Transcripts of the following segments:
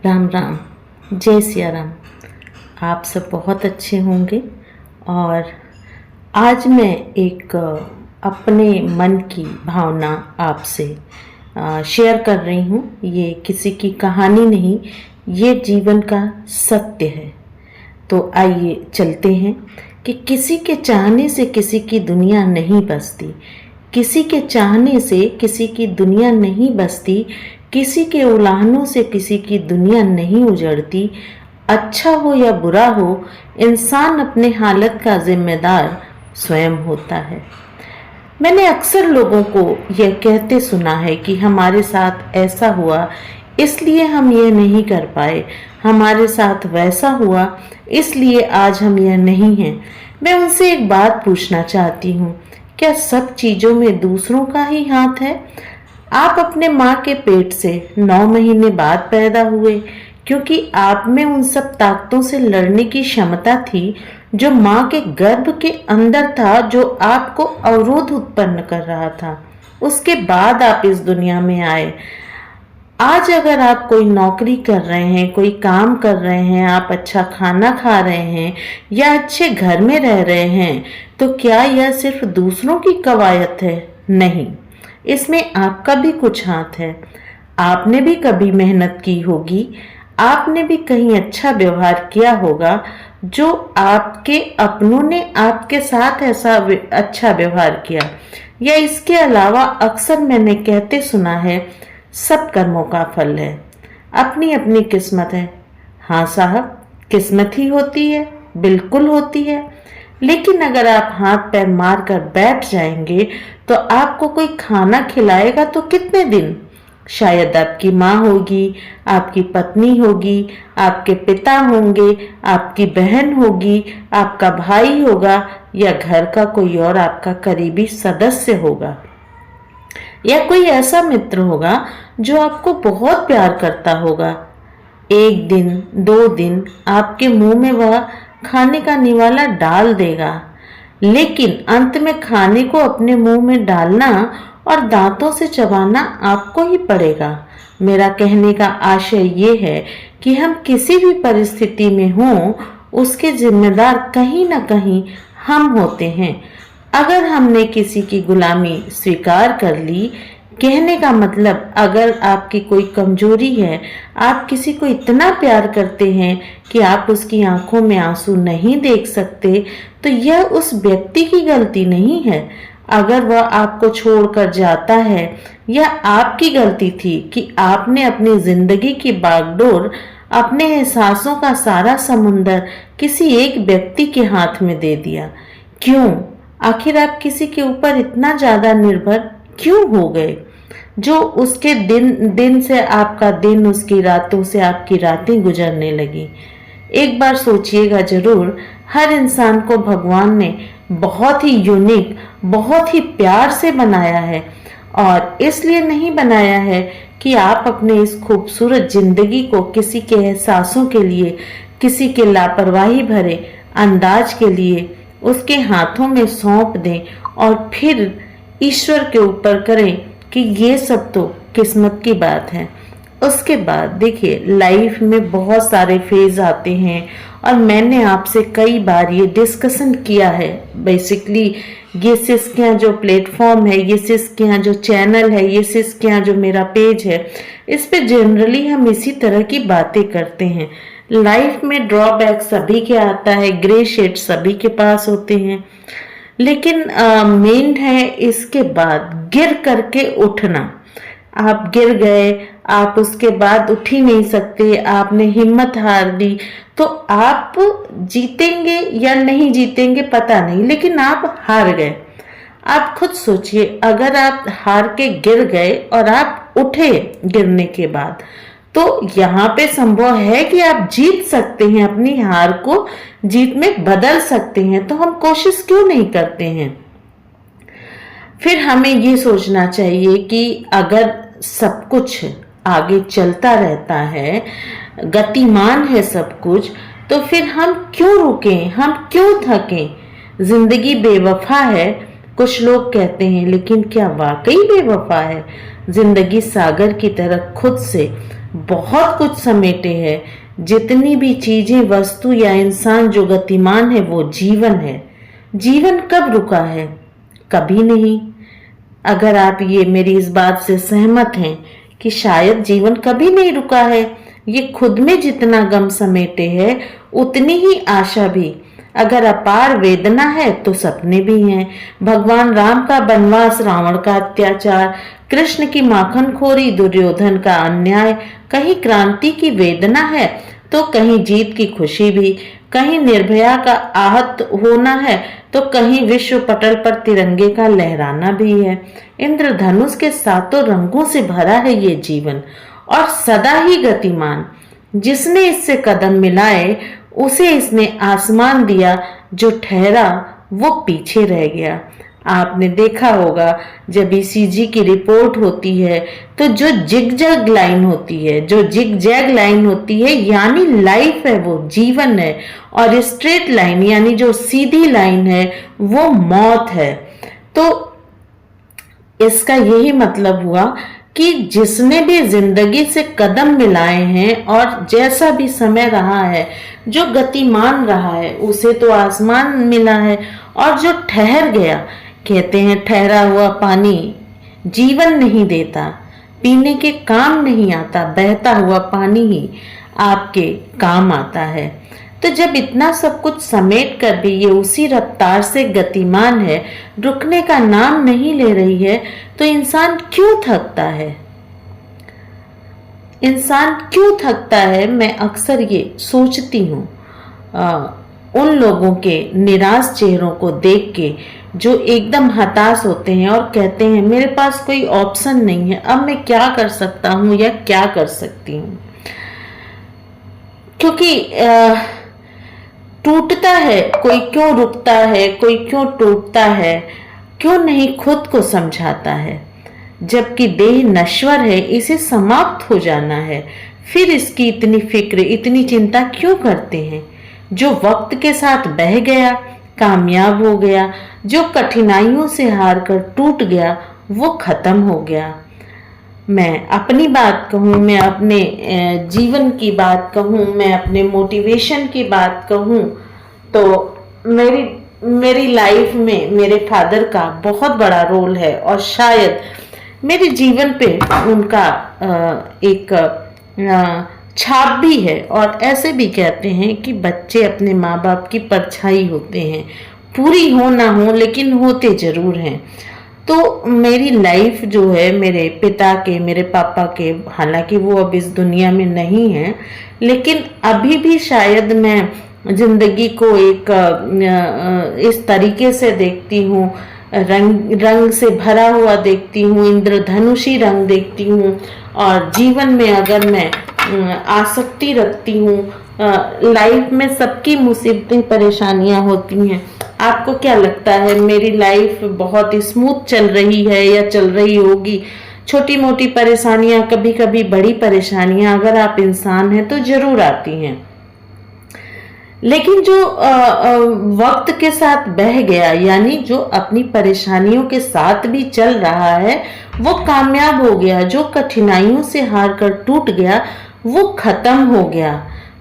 राम राम, जय सिया राम। आप सब बहुत अच्छे होंगे। और आज मैं एक अपने मन की भावना आपसे शेयर कर रही हूँ। ये किसी की कहानी नहीं, ये जीवन का सत्य है। तो आइए चलते हैं कि किसी के चाहने से किसी की दुनिया नहीं बसती, किसी के चाहने से किसी की दुनिया नहीं बसती, किसी के उलाहनों से किसी की दुनिया नहीं उजड़ती। अच्छा हो या बुरा हो, इंसान अपने हालत का जिम्मेदार स्वयं होता है। मैंने अक्सर लोगों को यह कहते सुना है कि हमारे साथ ऐसा हुआ इसलिए हम यह नहीं कर पाए, हमारे साथ वैसा हुआ इसलिए आज हम यह नहीं हैं। मैं उनसे एक बात पूछना चाहती हूँ, क्या सब चीजों में दूसरों का ही हाथ है? आप अपने माँ के पेट से 9 महीने बाद पैदा हुए क्योंकि आप में उन सब ताकतों से लड़ने की क्षमता थी जो माँ के गर्भ के अंदर था, जो आपको अवरोध उत्पन्न कर रहा था। उसके बाद आप इस दुनिया में आए। आज अगर आप कोई नौकरी कर रहे हैं, कोई काम कर रहे हैं, आप अच्छा खाना खा रहे हैं या अच्छे घर में रह रहे हैं, तो क्या यह सिर्फ दूसरों की कवायद है? नहीं, इसमें आपका भी कुछ हाथ है। आपने भी कभी मेहनत की होगी, आपने भी कहीं अच्छा व्यवहार किया होगा, जो आपके अपनों ने आपके साथ ऐसा अच्छा व्यवहार किया। या इसके अलावा अक्सर मैंने कहते सुना है, सब कर्मों का फल है, अपनी अपनी किस्मत है। हाँ साहब, किस्मत ही होती है, बिल्कुल होती है। लेकिन अगर आप हाथ पैर मार कर बैठ जाएंगे तो आपको कोई खाना खिलाएगा तो कितने दिन? शायद आपकी माँ होगी, आपकी पत्नी होगी, आपके पिता होंगे, आपकी बहन होगी, आपका भाई होगा या घर का कोई और आपका करीबी सदस्य होगा, या कोई ऐसा मित्र होगा जो आपको बहुत प्यार करता होगा। एक दिन 2 दिन आपके मुंह में वह खाने का निवाला डाल देगा, लेकिन अंत में खाने को अपने मुंह में डालना और दांतों से चबाना आपको ही पड़ेगा। मेरा कहने का आशय ये है कि हम किसी भी परिस्थिति में हों, उसके जिम्मेदार कहीं ना कहीं हम होते हैं। अगर हमने किसी की गुलामी स्वीकार कर ली, कहने का मतलब अगर आपकी कोई कमजोरी है, आप किसी को इतना प्यार करते हैं कि आप उसकी आंखों में आंसू नहीं देख सकते, तो यह उस व्यक्ति की गलती नहीं है। अगर वह आपको छोड़कर जाता है, यह आपकी गलती थी कि आपने अपनी जिंदगी की बागडोर, अपने एहसासों का सारा समुंदर किसी एक व्यक्ति के हाथ में दे दिया। क्यों? आखिर आप किसी के ऊपर इतना ज्यादा निर्भर क्यों हो गए, जो उसके दिन से आपका दिन, उसकी रातों से आपकी रातें गुजरने लगी? एक बार सोचिएगा जरूर, हर इंसान को भगवान ने बहुत ही यूनिक, बहुत ही प्यार से बनाया है, और इसलिए नहीं बनाया है कि आप अपने इस खूबसूरत जिंदगी को किसी के एहसासों के लिए, किसी के लापरवाही भरे अंदाज के लिए उसके हाथों में सौंप दें और फिर ईश्वर के ऊपर करें कि ये सब तो किस्मत की बात है। उसके बाद देखिए, लाइफ में बहुत सारे फेज आते हैं और मैंने आपसे कई बार ये डिस्कशन किया है। बेसिकली ये सिस्क यहाँ जो प्लेटफॉर्म है, ये सिस्क यहाँ जो चैनल है, ये सिस्क यहाँ जो मेरा पेज है, इस पे जनरली हम इसी तरह की बातें करते हैं। लाइफ में ड्रॉबैक सभी के आता है, ग्रे शेड सभी के पास होते हैं, लेकिन मेन है इसके बाद गिर करके उठना। आप गिर गए, आप उसके बाद उठ ही नहीं सकते, आपने हिम्मत हार दी, तो आप जीतेंगे या नहीं जीतेंगे पता नहीं, लेकिन आप हार गए। आप खुद सोचिए, अगर आप हार के गिर गए और आप उठे गिरने के बाद, तो यहाँ पे संभव है कि आप जीत सकते हैं, अपनी हार को जीत में बदल सकते हैं। तो हम कोशिश क्यों नहीं करते हैं? फिर हमें ये सोचना चाहिए कि अगर सब कुछ आगे चलता रहता है, गतिमान है सब कुछ, तो फिर हम क्यों रुकें, हम क्यों थकें? जिंदगी बेवफा है, कुछ लोग कहते हैं, लेकिन क्या वाकई बेवफा है? जिंदगी सागर की तरह खुद से बहुत कुछ समेटे है। जितनी भी चीजें, वस्तु या इंसान जो गतिमान है वो जीवन है। जीवन कब रुका है? कभी नहीं। अगर आप ये मेरी इस बात से सहमत हैं कि शायद जीवन कभी नहीं रुका है, ये खुद में जितना गम समेटे है उतनी ही आशा भी। अगर अपार वेदना है तो सपने भी हैं। भगवान राम का वनवास, रावण का अत्याचार, कृष्ण की माखनखोरी, दुर्योधन का अन्याय, कहीं क्रांति की वेदना है तो कहीं जीत की खुशी भी। कहीं निर्भया का आहत होना है तो कहीं विश्व पटल पर तिरंगे का लहराना भी है। इंद्रधनुष के सातों रंगों से भरा है ये जीवन और सदा ही गतिमान। जिसने इससे कदम मिलाए उसे इसने आसमान दिया, जो ठहरा वो पीछे रह गया। आपने देखा होगा जब ईसीजी की रिपोर्ट होती है तो जो जिगजैग लाइन होती है, यानी लाइफ है, वो जीवन है, और स्ट्रेट लाइन यानी जो सीधी लाइन है वो मौत है। तो इसका यही मतलब हुआ कि जिसने भी जिंदगी से कदम मिलाए हैं और जैसा भी समय रहा है, जो गतिमान रहा है, उसे तो आसमान मिला है। और जो ठहर गया, कहते हैं ठहरा हुआ पानी जीवन नहीं देता, पीने के काम नहीं आता, बहता हुआ पानी ही आपके काम आता है। तो जब इतना सब कुछ समेट कर भी ये उसी रफ्तार से गतिमान है, रुकने का नाम नहीं ले रही है, तो इंसान क्यों थकता है? इंसान क्यों थकता है? मैं अक्सर ये सोचती हूँ उन लोगों के निराश चेहरों को देख के जो एकदम हताश होते हैं और कहते हैं मेरे पास कोई ऑप्शन नहीं है, अब मैं क्या कर सकता हूँ या क्या कर सकती हूँ। क्योंकि टूटता है कोई, क्यों रुकता है कोई, क्यों टूटता है, क्यों नहीं खुद को समझाता है। जबकि देह नश्वर है, इसे समाप्त हो जाना है, फिर इसकी इतनी फिक्र, इतनी चिंता क्यों करते हैं? जो वक्त के साथ बह गया, कामयाब हो गया, जो कठिनाइयों से हार कर टूट गया, वो खत्म हो गया। मैं अपनी बात कहूँ, मैं अपने जीवन की बात कहूँ, मैं अपने मोटिवेशन की बात कहूँ, तो मेरी लाइफ में मेरे फादर का बहुत बड़ा रोल है और शायद मेरे जीवन पे उनका एक छाप भी है। और ऐसे भी कहते हैं कि बच्चे अपने माँ बाप की परछाई होते हैं, पूरी हो ना हो लेकिन होते जरूर हैं। तो मेरी लाइफ जो है मेरे पिता के, मेरे पापा के, हालांकि वो अब इस दुनिया में नहीं है, लेकिन अभी भी शायद मैं जिंदगी को एक इस तरीके से देखती हूँ, रंग से भरा हुआ देखती हूँ, इंद्रधनुषी रंग देखती हूँ। और जीवन में अगर मैं आसक्ति रखती हूँ, लाइफ में सबकी मुसीबतें परेशानियां होती हैं। आपको क्या लगता है मेरी लाइफ बहुत स्मूथ चल रही है या चल रही होगी? छोटी मोटी परेशानियां, कभी कभी बड़ी परेशानियां अगर आप इंसान हैं तो जरूर आती हैं। लेकिन जो वक्त के साथ बह गया, यानी जो अपनी परेशानियों के साथ भी चल रहा है, वो कामयाब हो गया। जो कठिनाइयों से हार कर टूट गया, वो खत्म हो गया।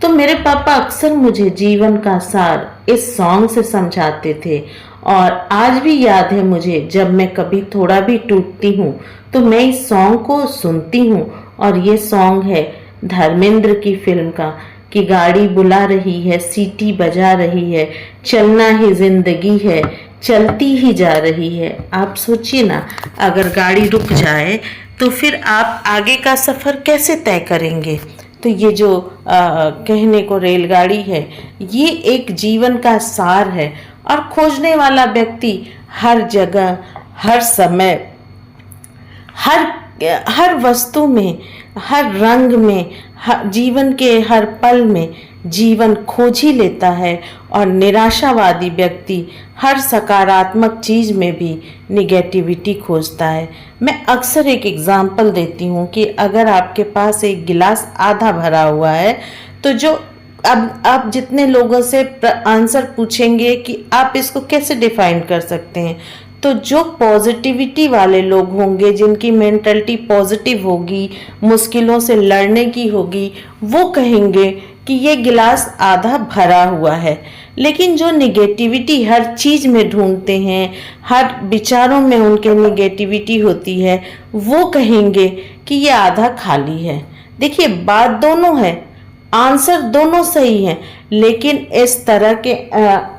तो मेरे पापा अक्सर मुझे जीवन का सार इस सॉन्ग से समझाते थे और आज भी याद है मुझे, जब मैं कभी थोड़ा भी टूटती हूँ तो मैं इस सॉन्ग को सुनती हूँ। और ये सॉन्ग है धर्मेंद्र की फिल्म का कि गाड़ी बुला रही है, सीटी बजा रही है, चलना ही जिंदगी है, चलती ही जा रही है। आप सोचिए ना, अगर गाड़ी रुक जाए तो फिर आप आगे का सफर कैसे तय करेंगे? तो ये जो कहने को रेलगाड़ी है, ये एक जीवन का सार है। और खोजने वाला व्यक्ति हर जगह, हर समय, हर वस्तु में, हर रंग में, जीवन के हर पल में जीवन खोज ही लेता है। और निराशावादी व्यक्ति हर सकारात्मक चीज में भी निगेटिविटी खोजता है। मैं अक्सर एक एग्जाम्पल देती हूँ कि अगर आपके पास एक गिलास आधा भरा हुआ है तो जो अब आप जितने लोगों से आंसर पूछेंगे कि आप इसको कैसे डिफाइन कर सकते हैं, तो जो पॉजिटिविटी वाले लोग होंगे, जिनकी मेंटलिटी पॉजिटिव होगी, मुश्किलों से लड़ने की होगी, वो कहेंगे कि ये गिलास आधा भरा हुआ है। लेकिन जो निगेटिविटी हर चीज में ढूंढते हैं, हर विचारों में उनके निगेटिविटी होती है, वो कहेंगे कि ये आधा खाली है। देखिए, बात दोनों है, आंसर दोनों सही है, लेकिन इस तरह के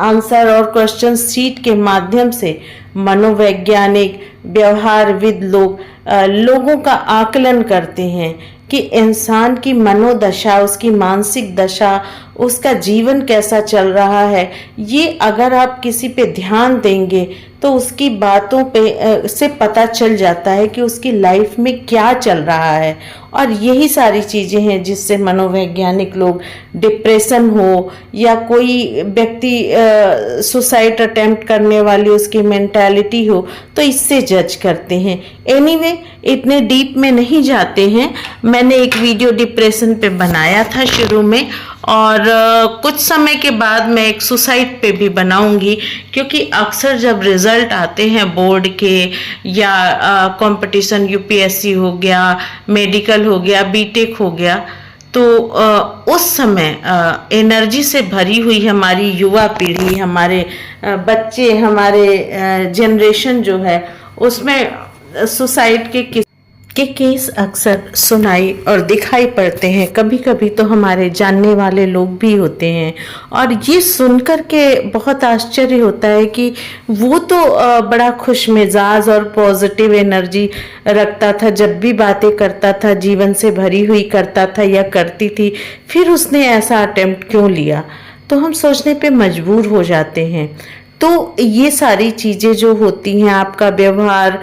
आंसर और क्वेश्चन शीट के माध्यम से मनोवैज्ञानिक व्यवहारविद लोगों का आकलन करते हैं कि इंसान की मनोदशा, उसकी मानसिक दशा, उसका जीवन कैसा चल रहा है। ये अगर आप किसी पे ध्यान देंगे तो उसकी बातों पे से पता चल जाता है कि उसकी लाइफ में क्या चल रहा है। और यही सारी चीज़ें हैं जिससे मनोवैज्ञानिक लोग डिप्रेशन हो या कोई व्यक्ति सुसाइड अटेम्प्ट करने वाली उसकी मेंटालिटी हो, तो इससे जज करते हैं। एनीवे, इतने डीप में नहीं जाते हैं। मैंने एक वीडियो डिप्रेशन पे बनाया था शुरू में, और कुछ समय के बाद मैं एक सुसाइड पे भी बनाऊंगी, क्योंकि अक्सर जब रिजल्ट आते हैं बोर्ड के या कंपटीशन, यूपीएससी हो गया, मेडिकल हो गया, बीटेक हो गया, तो उस समय एनर्जी से भरी हुई हमारी युवा पीढ़ी, हमारे बच्चे, हमारे जनरेशन जो है, उसमें सुसाइड के केस अक्सर सुनाई और दिखाई पड़ते हैं। कभी कभी तो हमारे जानने वाले लोग भी होते हैं, और ये सुनकर के बहुत आश्चर्य होता है कि वो तो बड़ा खुश मिजाज और पॉजिटिव एनर्जी रखता था, जब भी बातें करता था जीवन से भरी हुई करता था या करती थी, फिर उसने ऐसा अटेम्प्ट क्यों लिया। तो हम सोचने पे मजबूर हो जाते हैं। तो ये सारी चीज़ें जो होती हैं, आपका व्यवहार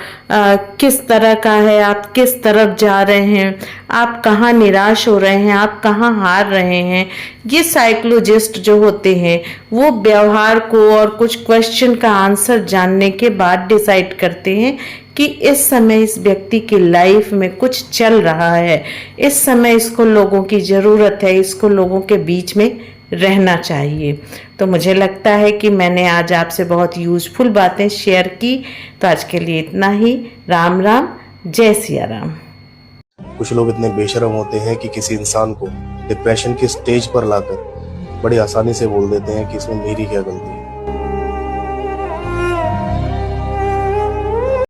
किस तरह का है, आप किस तरफ जा रहे हैं, आप कहाँ निराश हो रहे हैं, आप कहाँ हार रहे हैं, ये साइकोलॉजिस्ट जो होते हैं वो व्यवहार को और कुछ क्वेश्चन का आंसर जानने के बाद डिसाइड करते हैं कि इस समय इस व्यक्ति की लाइफ में कुछ चल रहा है, इस समय इसको लोगों की ज़रूरत है, इसको लोगों के बीच में रहना चाहिए। तो मुझे लगता है कि मैंने आज आपसे बहुत यूजफुल बातें शेयर की। तो आज के लिए इतना ही। राम राम, जय सिया राम। कुछ लोग इतने बेशर्म होते हैं कि किसी इंसान को डिप्रेशन की स्टेज पर लाकर बड़ी आसानी से बोल देते हैं कि इसमें मेरी क्या गलती है।